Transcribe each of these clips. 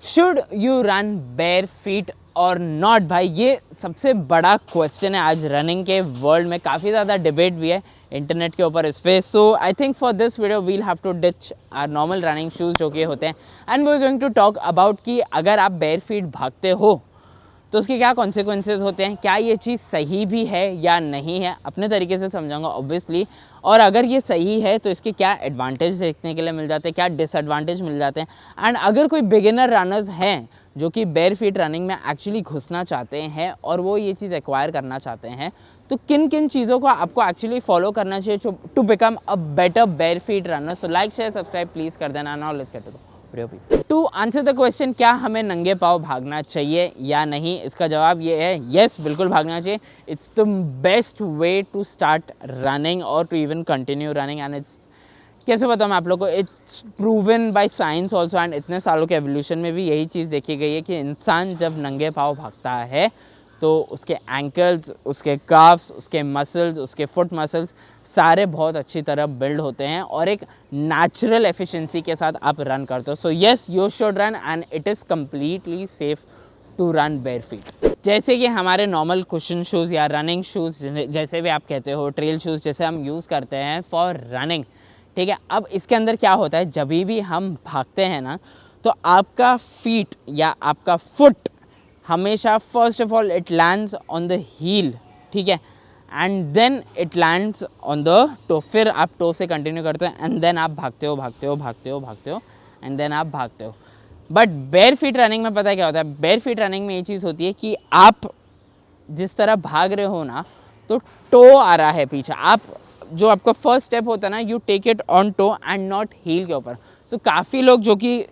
Should you run bare feet और not? भाई ये सबसे बड़ा क्वेश्चन है आज रनिंग के वर्ल्ड में, काफ़ी ज़्यादा डिबेट भी है इंटरनेट के ऊपर इस पर। So I think for this video we'll have to ditch our normal running shoes जो कि होते हैं, and we are going to talk about कि अगर आप बेयर फीट भागते हो तो उसके क्या कॉन्सिक्वेंसेज होते हैं, क्या ये चीज़ सही भी है या नहीं है, अपने तरीके से समझाऊंगा ऑब्वियसली। और अगर ये सही है तो इसके क्या एडवांटेज देखने के लिए मिल जाते हैं, क्या डिसएडवांटेज मिल जाते हैं, एंड अगर कोई बिगिनर रनर्स हैं जो कि बेयर फीट रनिंग में एक्चुअली घुसना चाहते हैं और वो ये चीज़ एक्वायर करना चाहते हैं, तो किन किन चीज़ों को आपको एक्चुअली फॉलो करना चाहिए to become a better bare feet runner. So like share subscribe please कर देना। Now let's get to the video. To answer the question, क्या हमें नंगे पाँव भागना चाहिए या नहीं, इसका जवाब ये है येस, बिल्कुल भागना चाहिए। It's the best way to start running और to even continue running, and it's कैसे बताऊँ मैं आप लोगों को, it's proven by science also, and इतने सालों के एवोल्यूशन में भी यही चीज़ देखी गई है कि इंसान जब नंगे पाँव भागता है तो उसके एंकल्स, उसके काफ्स, उसके मसल्स, उसके फुट मसल्स सारे बहुत अच्छी तरह बिल्ड होते हैं और एक नेचुरल एफिशिएंसी के साथ आप रन करते हो। So yes, you should run and it is completely safe to run bare feet. जैसे कि हमारे नॉर्मल कुशन शूज़ या रनिंग शूज़ जैसे भी आप कहते हो, ट्रेल शूज़ जैसे हम यूज़ करते हैं फॉर रनिंग, ठीक है। अब इसके अंदर क्या होता है, जब भी हम भागते हैं ना, तो आपका फीट या आपका फुट हमेशा first of all it lands on the heel, ठीक है, and then it lands on the toe. फिर आप टो से कंटिन्यू करते हो एंड देन आप भागते हो एंड देन आप भागते हो। बट बेयर फीट रनिंग में पता है क्या होता है, बेयर फीट रनिंग में ये चीज़ होती है कि आप जिस तरह भाग रहे हो ना, तो टो आ रहा है पीछे, आप जो आपका फर्स्ट स्टेप होता है ना, you take it on toe and not heel के ऊपर। सो काफ़ी लोग जो कि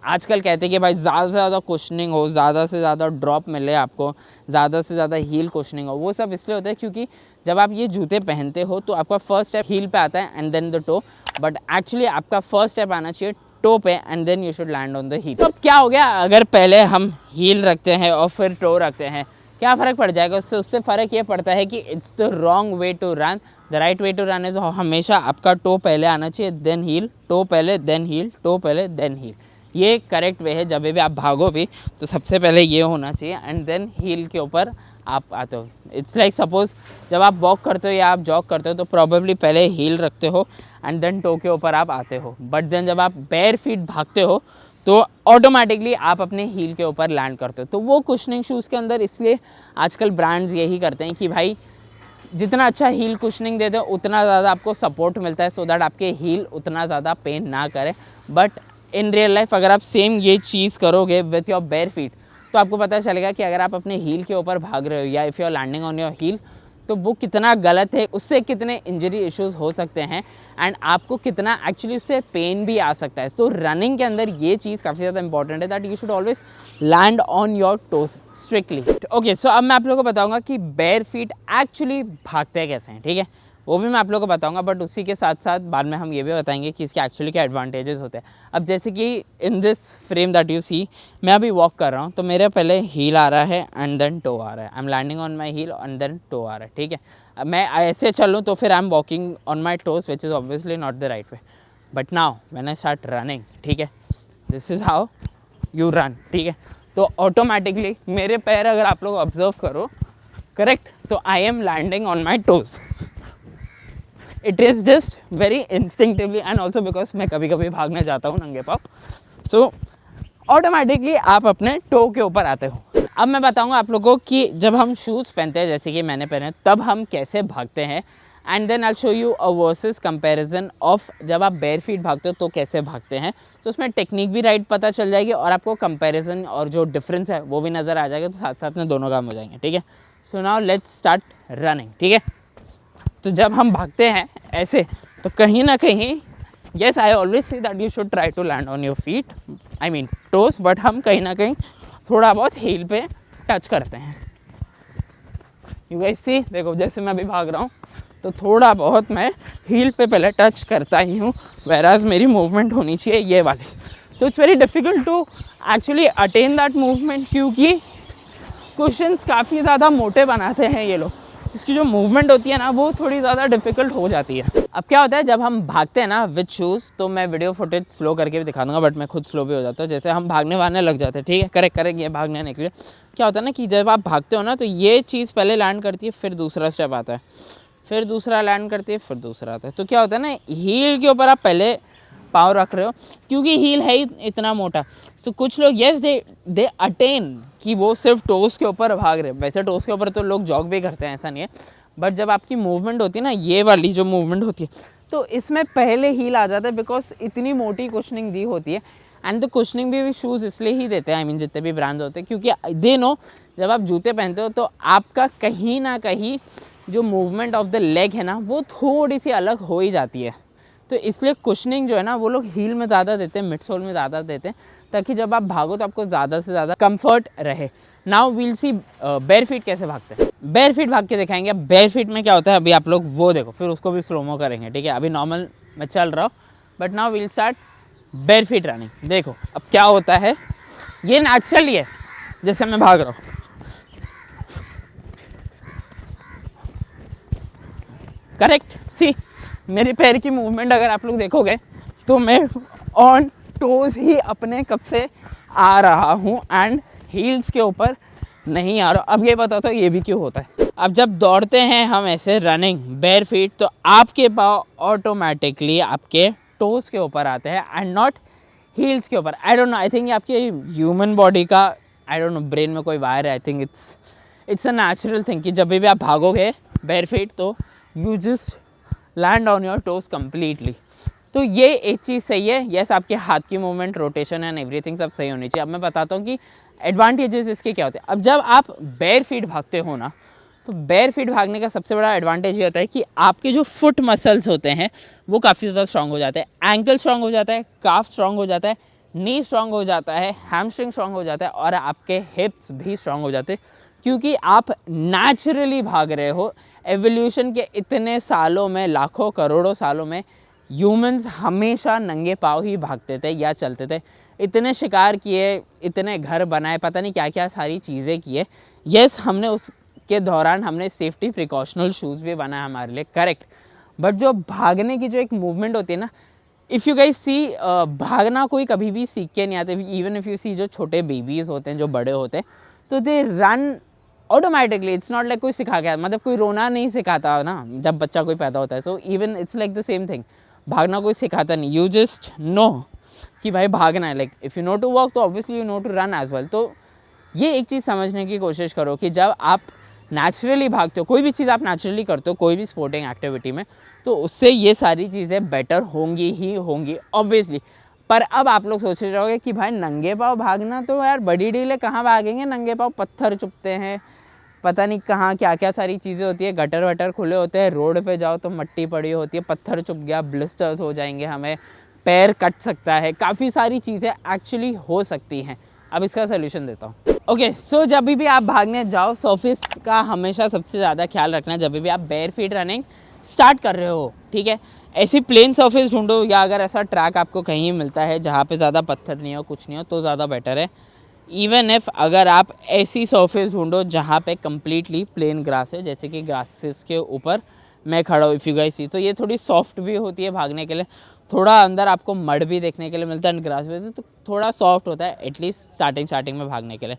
आजकल कहते हैं कि भाई ज़्यादा से ज़्यादा कुशनिंग हो, ज़्यादा से ज़्यादा ड्रॉप मिले आपको, ज़्यादा से ज़्यादा हील कुशनिंग हो, वो सब इसलिए होता है क्योंकि जब आप ये जूते पहनते हो तो आपका फर्स्ट स्टेप हील पे आता है and then the toe, but actually आपका फर्स्ट स्टेप आना चाहिए टो पे and then you should land on the heel. तो अब क्या हो गया, अगर पहले हम हील रखते हैं और फिर टो रखते हैं, क्या फ़र्क पड़ जाएगा उससे फ़र्क ये पड़ता है कि it's the wrong way to run. The right way to run is हमेशा आपका टो पहले आना चाहिए देन हील, टो पहले देन हील, टो पहले देन हील। ये करेक्ट वे है, जब भी आप भागो भी तो सबसे पहले ये होना चाहिए एंड देन हील के ऊपर आप आते हो। इट्स लाइक सपोज जब आप वॉक करते हो या आप जॉग करते हो तो प्रॉबेबली पहले हील रखते हो एंड देन टो के ऊपर आप आते हो, बट देन जब आप बेयर फीट भागते हो तो ऑटोमेटिकली आप अपने हील के ऊपर लैंड करते हो। तो वो कुशनिंग शूज़ के अंदर इसलिए आजकल ब्रांड्स यही करते हैं कि भाई जितना अच्छा हील कुशनिंग देते हो उतना ज़्यादा आपको सपोर्ट मिलता है, सो दैट आपके हील उतना ज़्यादा पेन ना करे। बट इन रियल लाइफ अगर आप सेम ये चीज़ करोगे विथ योर बेयर फीट तो आपको पता चलेगा कि अगर आप अपने हील के ऊपर भाग रहे हो या if you are landing on your heel तो वो कितना गलत है, उससे कितने इंजरी इश्यूज़ हो सकते हैं एंड आपको कितना एक्चुअली उससे पेन भी आ सकता है। तो रनिंग के अंदर ये चीज़ काफ़ी ज़्यादा इंपॉर्टेंट है that you should always land on your toes strictly. Okay, so अब मैं आप लोगों को बताऊंगा कि बेयर फीट एक्चुअली भागते कैसे हैं, ठीक है, वो भी मैं आप लोगों को बताऊंगा, बट उसी के साथ साथ बाद में हम ये भी बताएंगे कि इसके एक्चुअली क्या एडवांटेजेस होते हैं। अब जैसे कि in this frame that you see, मैं अभी वॉक कर रहा हूँ तो मेरे पहले हील आ रहा है एंड देन टो आ रहा है, I am landing on my heel and then toe आ रहा है, ठीक है। अब मैं ऐसे चलूँ तो फिर I am walking on my toes which is obviously not the right way, but now when I start running, ठीक है, this is how you run, ठीक है। तो ऑटोमेटिकली मेरे पैर अगर आप लोग ऑब्जर्व करो करेक्ट, तो I am landing on my toes. It is just very instinctively and also because मैं कभी कभी भागने जाता हूँ नंगे पाँव, सो ऑटोमेटिकली आप अपने टो के ऊपर आते हो। अब मैं बताऊँगा आप लोगों को कि जब हम शूज़ पहनते हैं जैसे कि मैंने पहने तब हम कैसे भागते हैं, and then I show you a versus comparison of जब आप बेयर फीट भागते हो तो कैसे भागते हैं। तो उसमें टेक्निक भी राइट पता चल जाएगी और आपको कंपैरिजन और जो डिफरेंस है वो भी नज़र आ जाएगा, तो साथ साथ में दोनों काम हो जाएंगे, ठीक है। So now let's start running, ठीक है। तो जब हम भागते हैं ऐसे तो कहीं ना कहीं yes I always say that you should try to land on your feet, I mean toes, but हम कहीं ना कहीं थोड़ा बहुत हील पे टच करते हैं। यू गाइस सी, देखो जैसे मैं अभी भाग रहा हूँ तो थोड़ा बहुत मैं हील पे पहले टच करता ही हूँ, whereas मेरी मूवमेंट होनी चाहिए ये वाली। तो it's very difficult to actually attain that movement क्योंकि कुशन्स काफ़ी ज़्यादा मोटे बनाते हैं ये लोग। उसकी जो मूवमेंट होती है ना वो थोड़ी ज़्यादा डिफिकल्ट हो जाती है। अब क्या होता है जब हम भागते हैं ना विद शूज़, तो मैं वीडियो फुटेज स्लो करके भी दिखा दूंगा, बट मैं खुद स्लो भी हो जाता हूँ। जैसे हम भागने वागने लग जाते हैं, ठीक है, करेक्ट ये भागने निकले, क्या होता है ना कि जब आप भागते हो ना तो ये चीज़ पहले लैंड करती है, फिर दूसरा स्टेप आता है, फिर दूसरा लैंड करती है, फिर दूसरा आता है। तो क्या होता है ना, हील के ऊपर आप पहले पाँव रख रहे हो क्योंकि हील है ही इतना मोटा। तो कुछ लोग यस दे अटेन कि वो सिर्फ टोस के ऊपर भाग रहे हैं। वैसे टोस के ऊपर तो लोग जॉग भी करते हैं, ऐसा नहीं है, बट जब आपकी मूवमेंट होती है ना, ये वाली जो मूवमेंट होती है, तो इसमें पहले हील आ जाता है बिकॉज इतनी मोटी कुशनिंग दी होती है। एंड द कुशनिंग भी शूज़ इसलिए ही देते हैं, आई मीन जितने भी ब्रांड्स होते हैं, क्योंकि दे नो जब आप जूते पहनते हो तो आपका कहीं ना कहीं जो मूवमेंट ऑफ द लेग है ना वो थोड़ी सी अलग हो ही जाती है। तो इसलिए कुशनिंग जो है ना वो लोग हील में ज़्यादा देते हैं, मिड सोल में ज़्यादा देते हैं, ताकि जब आप भागो तो आपको ज़्यादा से ज़्यादा कंफर्ट रहे। नाउ वील सी बेयर फीट कैसे भागते हैं। बेयर फीट भाग के दिखाएंगे। बेयर फीट में क्या होता है, अभी आप लोग वो देखो, फिर उसको भी स्लोमो करेंगे, ठीक है। अभी नॉर्मल मैं चल रहा हूँ, but now we'll start bare feet running. देखो अब क्या होता है, ये नेचुरली है जैसे मैं भाग रहा हूँ, करेक्ट। सी मेरी पैर की मूवमेंट अगर आप लोग देखोगे तो मैं ऑन टोज ही अपने कब से आ रहा हूँ एंड हील्स के ऊपर नहीं आ रहा। अब ये बताओ तो ये भी क्यों होता है। अब जब दौड़ते हैं हम ऐसे रनिंग बेयर फीट, तो आपके पाँव ऑटोमेटिकली आपके टोज के ऊपर आते हैं एंड नॉट हील्स के ऊपर। आई डोंट नो, आई थिंक ये आपके ह्यूमन बॉडी का, आई डोंट नो, ब्रेन में कोई वायर है, I think it's a natural thing कि जब भी आप भागोगे बेयर फीट तो you just land on your toes completely. तो ये एक चीज़ सही है। यस, आपके हाथ की मूवमेंट, रोटेशन एंड एवरीथिंग सब सही होनी चाहिए। अब मैं बताता हूँ कि एडवांटेजेस इसके क्या होते हैं। अब जब आप बेयर फीट भागते हो ना, तो बेयर फीट भागने का सबसे बड़ा एडवांटेज ये होता है कि आपके जो फुट मसल्स होते हैं वो काफ़ी ज़्यादा स्ट्रांग हो जाते हैं। एंकल स्ट्रांग हो जाता है, काफ स्ट्रांग हो जाता है, नी स्ट्रांग हो जाता है, हैमस्ट्रिंग स्ट्रांग हो जाता है, और आपके हिप्स भी स्ट्रांग हो जाते हैं, क्योंकि आप नेचुरली भाग रहे हो। एवोल्यूशन के इतने सालों में, लाखों करोड़ों सालों में ह्यूमंस हमेशा नंगे पाँव ही भागते थे या चलते थे। इतने शिकार किए, इतने घर बनाए, पता नहीं क्या क्या सारी चीज़ें किए। यस, हमने उसके दौरान हमने सेफ्टी प्रिकॉशनल शूज़ भी बनाए हमारे लिए, करेक्ट। बट जो भागने की जो एक मूवमेंट होती है ना, इफ़ यू गाइस सी, भागना कोई कभी भी सीख के नहीं आते। इवन इफ़ यू सी जो छोटे बेबीज़ होते हैं, जो बड़े होते हैं, तो they run automatically. It's not like कोई सिखा के, मतलब कोई रोना नहीं सिखाता ना जब बच्चा कोई पैदा होता है। So even it's like the same thing, भागना कोई सिखाता नहीं, यू जस्ट नो कि भाई भागना है। Like if you know to walk तो obviously you know to run as well. तो ये एक चीज़ समझने की कोशिश करो कि जब आप नेचुरली भागते हो, कोई भी चीज़ आप नेचुरली करते हो, कोई भी स्पोर्टिंग एक्टिविटी में, तो उससे ये सारी चीज़ें बेटर होंगी ही होंगी ऑब्वियसली। पर अब आप लोग सोच रहे होगे कि भाई नंगे पाँव भागना तो यार बड़ी डील है, कहाँ भागेंगे नंगे पाँव, पत्थर चुभते हैं, पता नहीं कहाँ क्या क्या सारी चीज़ें होती है, गटर वटर खुले होते हैं, रोड पे जाओ तो मट्टी पड़ी होती है, पत्थर चुभ गया, ब्लिस्टर्स हो जाएंगे, हमें पैर कट सकता है, काफ़ी सारी चीज़ें एक्चुअली हो सकती हैं। अब इसका सोल्यूशन देता हूँ। ओके, सो जब भी आप भागने जाओ, सरफेस का हमेशा सबसे ज़्यादा ख्याल रखना जब भी आप बेयर फीट रनिंग स्टार्ट कर रहे हो, ठीक है। ऐसी प्लेन सरफेस ढूंढो, या अगर ऐसा ट्रैक आपको कहीं मिलता है जहाँ पे ज़्यादा पत्थर नहीं हो, कुछ नहीं हो, तो ज़्यादा बेटर है। इवन इफ अगर आप ऐसी सरफेस ढूंढो जहाँ पे कम्प्लीटली प्लेन ग्रास है, जैसे कि ग्रासेस के ऊपर मैं खड़ा हूँ, इफ़ यू गाइस सी, तो ये थोड़ी सॉफ्ट भी होती है भागने के लिए। थोड़ा अंदर आपको मड भी देखने के लिए मिलता है, ग्रास भी, तो थोड़ा सॉफ्ट होता है एटलीस्ट स्टार्टिंग में भागने के लिए।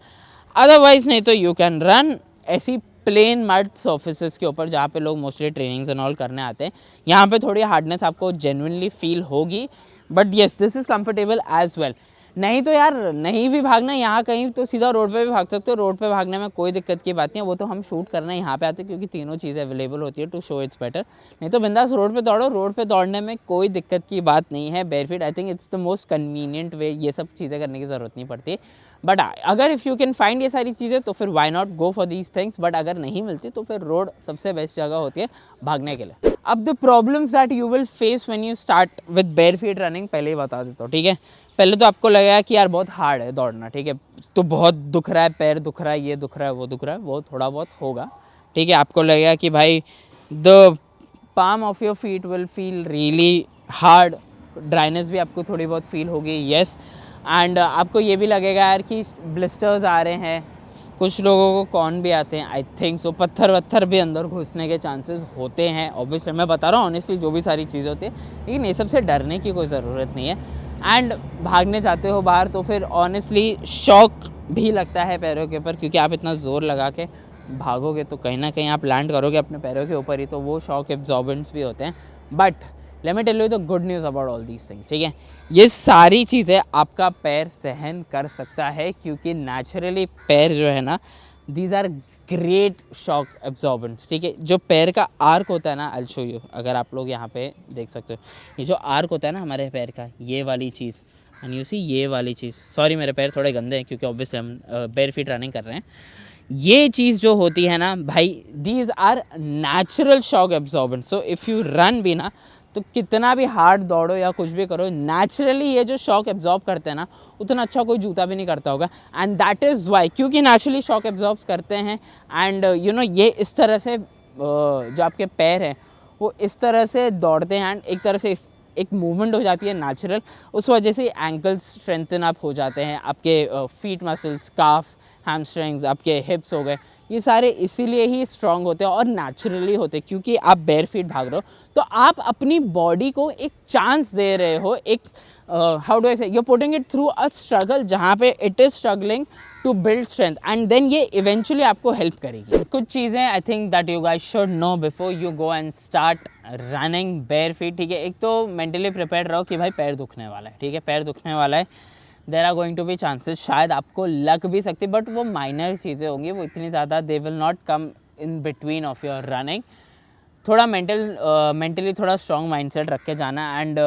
अदरवाइज़ नहीं तो यू कैन रन ऐसी प्लेन मड सर्फेसिस के ऊपर जहाँ पे लोग मोस्टली ट्रेनिंग्स एंड ऑल करने आते हैं। यहाँ पे थोड़ी हार्डनेस आपको जेन्युइनली फील होगी, but yes this is comfortable as well. नहीं तो यार नहीं भी भागना यहाँ कहीं तो सीधा रोड पे भी भाग सकते हो। रोड पे भागने में कोई दिक्कत की बात नहीं है, वो तो हम शूट करना यहाँ पे आते हैं क्योंकि तीनों चीज़ें अवेलेबल होती है टू शो इट्स बेटर। नहीं तो बिंदास रोड पे दौड़ो, रोड पे दौड़ने में कोई दिक्कत की बात नहीं है। Barefoot I think it's the most convenient way, ये सब चीज़ें करने की ज़रूरत नहीं पड़ती। बट अगर इफ़ यू कैन फाइंड ये सारी चीज़ें तो फिर why not go for these things. But अगर नहीं मिलती तो फिर रोड सबसे बेस्ट जगह होती है भागने के लिए। अब the problems that you will face when you start with barefoot running पहले ही बता देता हूँ, ठीक है। पहले तो आपको लगेगा कि यार बहुत हार्ड है दौड़ना, ठीक है, तो बहुत दुख रहा है, पैर दुख रहा है, ये दुख रहा है, वो दुख रहा है, वो थोड़ा बहुत होगा, ठीक है। आपको लगेगा कि भाई the palm of your feet will feel really hard, dryness भी आपको थोड़ी बहुत फील होगी, येस। एंड आपको ये भी लगेगा यार कि ब्लिस्टर्स आ रहे हैं, कुछ लोगों को कौन भी आते हैं, आई थिंक सो पत्थर वत्थर भी अंदर घुसने के चांसेस होते हैं। ऑब्वियसली मैं बता रहा हूँ ऑनेस्टली जो भी सारी चीज़ें होती है, लेकिन ये सबसे डरने की कोई ज़रूरत नहीं है। एंड भागने जाते हो बाहर तो फिर ऑनेस्टली शॉक भी लगता है पैरों के ऊपर, क्योंकि आप इतना ज़ोर लगा के भागोगे तो कहीं ना कहीं आप लैंड करोगे अपने पैरों के ऊपर ही, तो वो शॉक एब्जॉर्बेंट्स भी होते हैं। But let me tell you the good news about all these things, ठीक है। ये सारी चीज़ें आपका पैर सहन कर सकता है, क्योंकि नेचुरली पैर जो है ना, these are great shock absorbents, ठीक है। जो पैर का आर्क होता है ना, आई विल शो यू, अगर आप लोग यहाँ पे देख सकते हो, ये जो आर्क होता है ना हमारे पैर का, ये वाली चीज़, एंड यू सी ये वाली चीज़, सॉरी मेरे पैर थोड़े गंदे हैं क्योंकि ऑब्वियसली हम बेयर फीट रनिंग कर रहे हैं। ये चीज़ जो होती है ना भाई, these are natural shock absorbent. So if you run भी ना, तो कितना भी हार्ड दौड़ो या कुछ भी करो, नेचुरली ये जो शॉक एब्जॉर्ब करते हैं ना, उतना अच्छा कोई जूता भी नहीं करता होगा। एंड दैट इज़ वाई, क्योंकि नेचुरली शॉक एब्जॉर्ब करते हैं। एंड यू नो ये इस तरह से जो आपके पैर हैं वो इस तरह से दौड़ते हैं, एंड एक तरह से एक मूवमेंट हो जाती है नेचुरल, उस वजह से एंकल्स स्ट्रेंथन अप हो जाते हैं, आपके फीट मसल्स, काफ्स, हैमस्ट्रिंग्स, आपके हिप्स हो गए, ये सारे इसीलिए ही स्ट्रांग होते हैं और नेचुरली होते हैं, क्योंकि आप बेयर फीट भाग रहे हो। तो आप अपनी बॉडी को एक चांस दे रहे हो, एक how do I say, you putting it through a struggle जहाँ पे it is struggling to build strength, and then ये इवेंचुअली आपको हेल्प करेगी। कुछ चीज़ें I think that you guys should know before you go and start running bare feet, ठीक है। एक तो मेंटली प्रिपेयर रहो कि भाई पैर दुखने वाला है, ठीक है, पैर दुखने वाला है, there are going to be chances, शायद आपको लग भी सकती, बट वो माइनर चीज़ें होंगी, वो इतनी ज़्यादा they will not come in between of your running. थोड़ा मेंटली थोड़ा स्ट्रॉन्ग माइंडसेट रख के जाना, एंड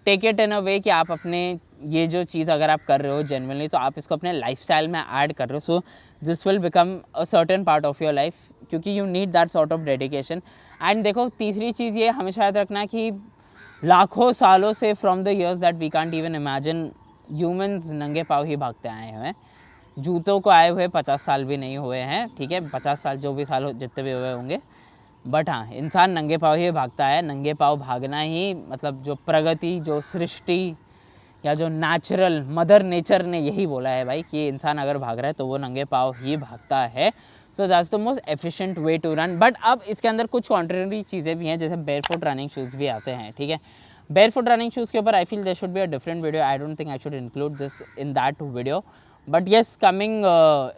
टेक इट इन अ वे कि आप अपने ये जो चीज़ अगर आप कर रहे हो जेन्युइनली, तो आप इसको अपने लाइफस्टाइल में ऐड कर रहे हो, so this will become a certain part of your life, क्योंकि you need that sort of dedication. And देखो तीसरी चीज़ ये हमेशा याद रखना कि लाखों सालों से, from the years that we can't even imagine, humans नंगे पाँव ही भागते आए हैं। जूतों को आए हुए 50 साल भी नहीं हुए हैं, ठीक है, 50 साल जो भी साल जितने भी हुए होंगे, बट हाँ इंसान नंगे पाँव ही भागता है। नंगे पाँव भागना ही मतलब जो प्रगति, जो सृष्टि या जो नेचुरल मदर नेचर ने यही बोला है भाई कि इंसान अगर भाग रहा है तो वो नंगे पाँव ही भागता है। So that's the most efficient way to run. But अब इसके अंदर कुछ कॉन्ट्रेरी चीज़ें भी हैं, जैसे बेयरफुट रनिंग शूज़ भी आते हैं, ठीक है। बेयरफुट रनिंग शूज़ के ऊपर I feel there should be a different video, I don't think I should include this in that video, but yes coming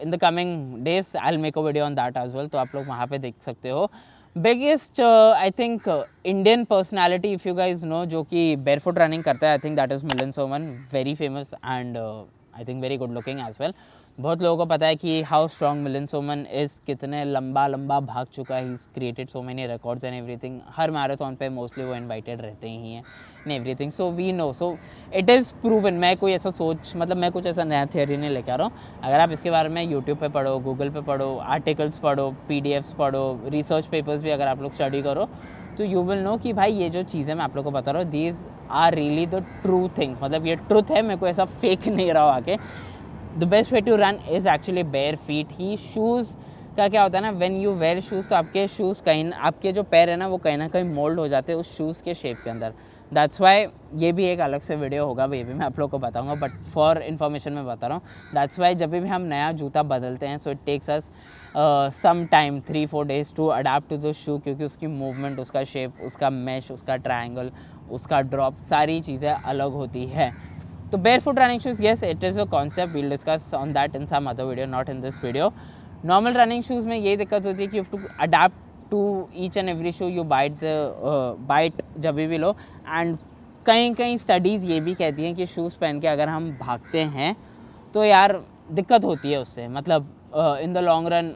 in the coming days I will make a video on that as well, तो आप लोग वहाँ पे देख सकते हो। Biggest I think Indian personality if you guys know, जो कि बेयरफुट रनिंग करता है, I think that is Milind Soman, very famous and I think very good looking as well. बहुत लोगों को पता है कि how strong Milind Soman is, कितने लंबा भाग चुका है, he is created so many records and everything. हर मैराथन पे मोस्टली वो इनवाइटेड रहते ही हैं in everything, so we know, so it is proven. मैं कोई ऐसा मैं कुछ ऐसा नया थियरी नहीं लेकर आ रहा हूँ। अगर आप इसके बारे में यूट्यूब पे पढ़ो, गूगल पे पढ़ो, आर्टिकल्स पढ़ो, PDFs पढ़ो, रिसर्च पेपर्स भी अगर आप लोग स्टडी करो, तो यू विल नो कि भाई ये जो चीज़ें मैं आप लोग को बता रहा हूँ, these are really the true things, मतलब ये ट्रुथ है, मेरे को ऐसा फेक नहीं रहा आके। The best way to run is actually bare feet ही। शूज़ का क्या होता है ना, व्हेन यू वेयर शूज़, तो आपके शूज़ कहीं, आपके जो पैर है ना वो कहीं ना कहीं मोल्ड हो जाते हैं उस शूज़ के शेप के अंदर। दैट्स वाई ये भी एक अलग से वीडियो होगा, ये भी मैं आप लोग को बताऊंगा, बट फॉर इन्फॉर्मेशन में बता रहा हूँ। दैट्स वाई जब भी हम नया जूता बदलते हैं, so it takes us some time 3-4 days to adapt to the shoe, क्योंकि उसकी मूवमेंट, उसका शेप, उसका मैश, उसका ट्रायंगल, उसका ड्रॉप, सारी चीज़ें अलग होती है। तो barefoot running shoes, yes, it is a concept, we'll discuss on that in some other video, not in this video. Normal running shoes में यही दिक्कत होती है कि you have to adapt to each and every shoe you bite जब भी लो। And कई studies ये भी कहती हैं कि शूज़ पहन के अगर हम भागते हैं तो यार दिक्कत होती है उससे, मतलब इन द लॉन्ग रन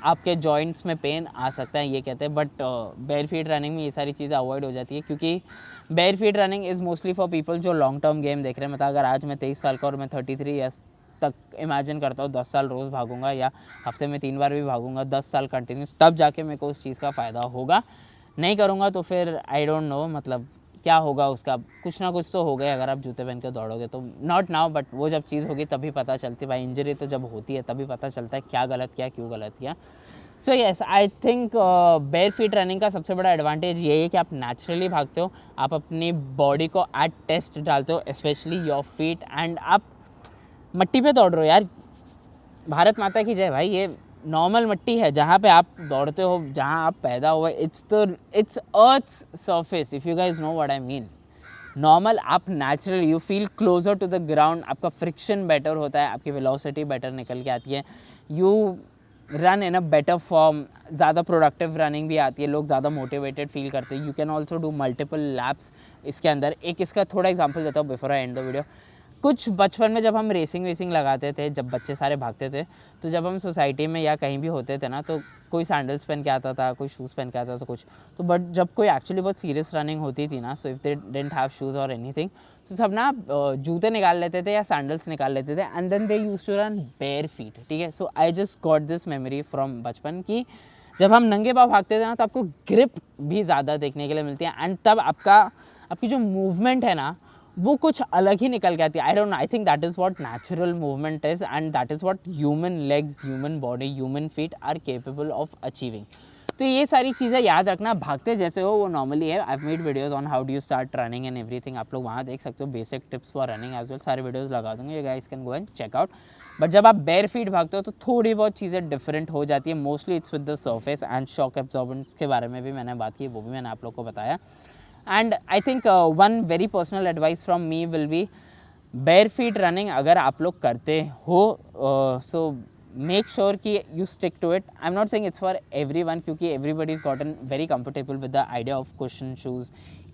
आपके जॉइंट्स में पेन आ सकता है, ये कहते हैं। बट बेयर फीट रनिंग में ये सारी चीज़ें अवॉइड हो जाती है, क्योंकि bear feet running is mostly for people जो लॉन्ग टर्म गेम देख रहे हैं। मतलब अगर आज मैं 23 साल का और मैं 33 ईयर्स तक इमेजिन करता हूँ 10 साल रोज़ भागूंगा या हफ्ते में 3 बार भी भागूंगा 10 साल कंटिन्यूस, तब जाके मेरे को उस चीज़ का फ़ायदा होगा। नहीं करूँगा तो फिर आई डोंट नो, मतलब क्या होगा उसका, कुछ ना कुछ तो हो गया अगर आप जूते पहन के दौड़ोगे तो। नॉट नाउ, बट वो जब चीज़ होगी तभी पता चलती है भाई। इंजरी तो जब होती है तभी पता चलता है क्या गलत किया, क्यों गलत किया। सो येस, आई थिंक बेयर फीट रनिंग का सबसे बड़ा एडवांटेज ये है कि आप नेचुरली भागते हो, आप अपनी बॉडी को एट टेस्ट डालते हो, स्पेशली योर फीट, एंड आप मट्टी पे दौड़ रहे हो यार। भारत माता की जय भाई, ये नॉर्मल मिट्टी है जहाँ पे आप दौड़ते हो, जहाँ आप पैदा हुए, it's earth's surface, if you guys know what I mean. Normal आप natural you feel closer to the ground, आपका फ्रिक्शन बेटर होता है, आपकी वेलोसिटी बेटर निकल के आती है, you run in a better form, ज़्यादा प्रोडक्टिव रनिंग भी आती है, लोग ज़्यादा मोटिवेटेड फील करते हैं। You can also do multiple laps इसके अंदर। एक इसका थोड़ा एग्जांपल देता हूँ before I and the video. कुछ बचपन में जब हम रेसिंग वेसिंग लगाते थे, जब बच्चे सारे भागते थे, तो जब हम सोसाइटी में या कहीं भी होते थे ना, तो कोई सैंडल्स पहन के आता था, कोई शूज़ पहन के आता था कुछ, तो बट जब कोई एक्चुअली बहुत सीरियस रनिंग होती थी ना, so if they didn't have shoes और एनीथिंग, तो सब ना जूते निकाल लेते थे या सैंडल्स निकाल लेते थे, and then they used to run bare feet. ठीक है, so I just got this memory from बचपन की जब हम नंगे पाँव भागते थे ना, तो आपको ग्रिप भी ज़्यादा देखने के लिए मिलती है, एंड तब आपकी जो मूवमेंट है ना, वो कुछ अलग ही निकल के आती है। I don't know, I think that is what natural movement is, and that is what human legs, human body, human feet are capable of achieving. तो ये सारी चीज़ें याद रखना, भागते जैसे हो वो नॉर्मली है। I have made videos on how do you start running and everything, आप लोग वहाँ देख सकते हो, basic tips for running as well, सारे वीडियोज़ लगा दूँगे, you guys can go and check out. But जब आप बेयर फीट भागते हो तो थोड़ी बहुत चीज़ें डिफरेंट हो जाती है, mostly it's with the surface and shock absorbent के बारे में भी मैंने बात की, वो भी मैंने आप लोग को बताया। And I think one very personal advice from me will be bare feet running अगर आप लोग करते हो, सो मेक श्योर कि you stick to it. I am not saying it's for everyone, क्योंकि everybody is gotten very comfortable with the idea of cushion shoes,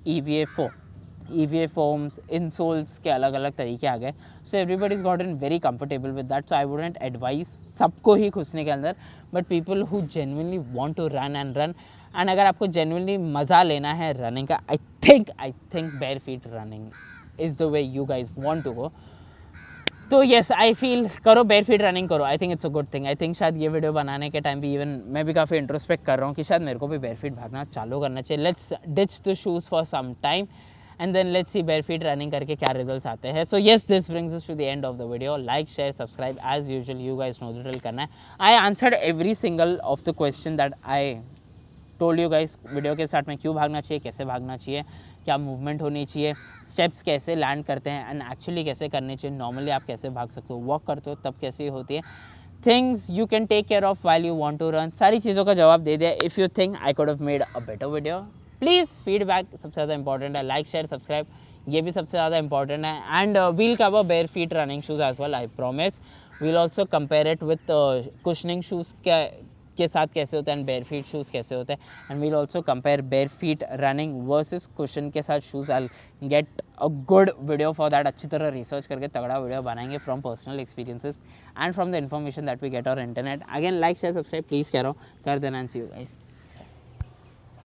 EVA foams, insoles के अलग अलग तरीके आ गए, so everybody is gotten very comfortable with that. So I wouldn't advise सबको ही घुसने के अंदर, but people who genuinely want to run and अगर आपको जेन्युइनली मज़ा लेना है रनिंग का, I think bare feet running is the way you guys want to go. तो येस, आई फील करो, बेयर फीट रनिंग करो, I think it's a good thing. I think शायद ये वीडियो बनाने के टाइम भी इवन मैं भी काफ़ी इंट्रोस्पेक्ट कर रहा हूँ कि शायद मेरे को भी बेयर फीट भागना चालू करना चाहिए। Let's ditch the shoes for some time and then let's see bare feet running करके क्या रिजल्ट्स आते हैं। So yes, this brings us to the end of the video. Like, share, subscribe as usual, you guys know the drill करना है। I answered every single of the question that I told you guys. Video के start में क्यों भागना चाहिए, कैसे भागना चाहिए, क्या मूवमेंट होनी चाहिए, स्टेप्स कैसे लैंड करते हैं एंड एक्चुअली कैसे करने चाहिए, नॉर्मली आप कैसे भाग सकते हो, वॉक करते हो तब कैसे होती है, things you can take care of while you want to run, सारी चीज़ों का जवाब दे दिया। If you think I could have made a better video, please feedback सबसे ज़्यादा इंपॉर्टेंट है। लाइक, शेयर, सब्सक्राइब, ये भी सबसे ज़्यादा इंपॉर्टेंट है। And we'll cover bare feet running shoes as well, I promise. We'll also compare it with cushioning shoes के साथ कैसे होता है एंड बेयर फीट शूज़ कैसे होते हैं, and we'll also compare bare feet running versus cushion के साथ shoes. I get a good video for that, अच्छी तरह रिसर्च करके तगड़ा वीडियो बनाएंगे from personal experiences and from the information that we get और internet. Again like, share, subscribe please करो, कर देना एंड सी यू गाइस।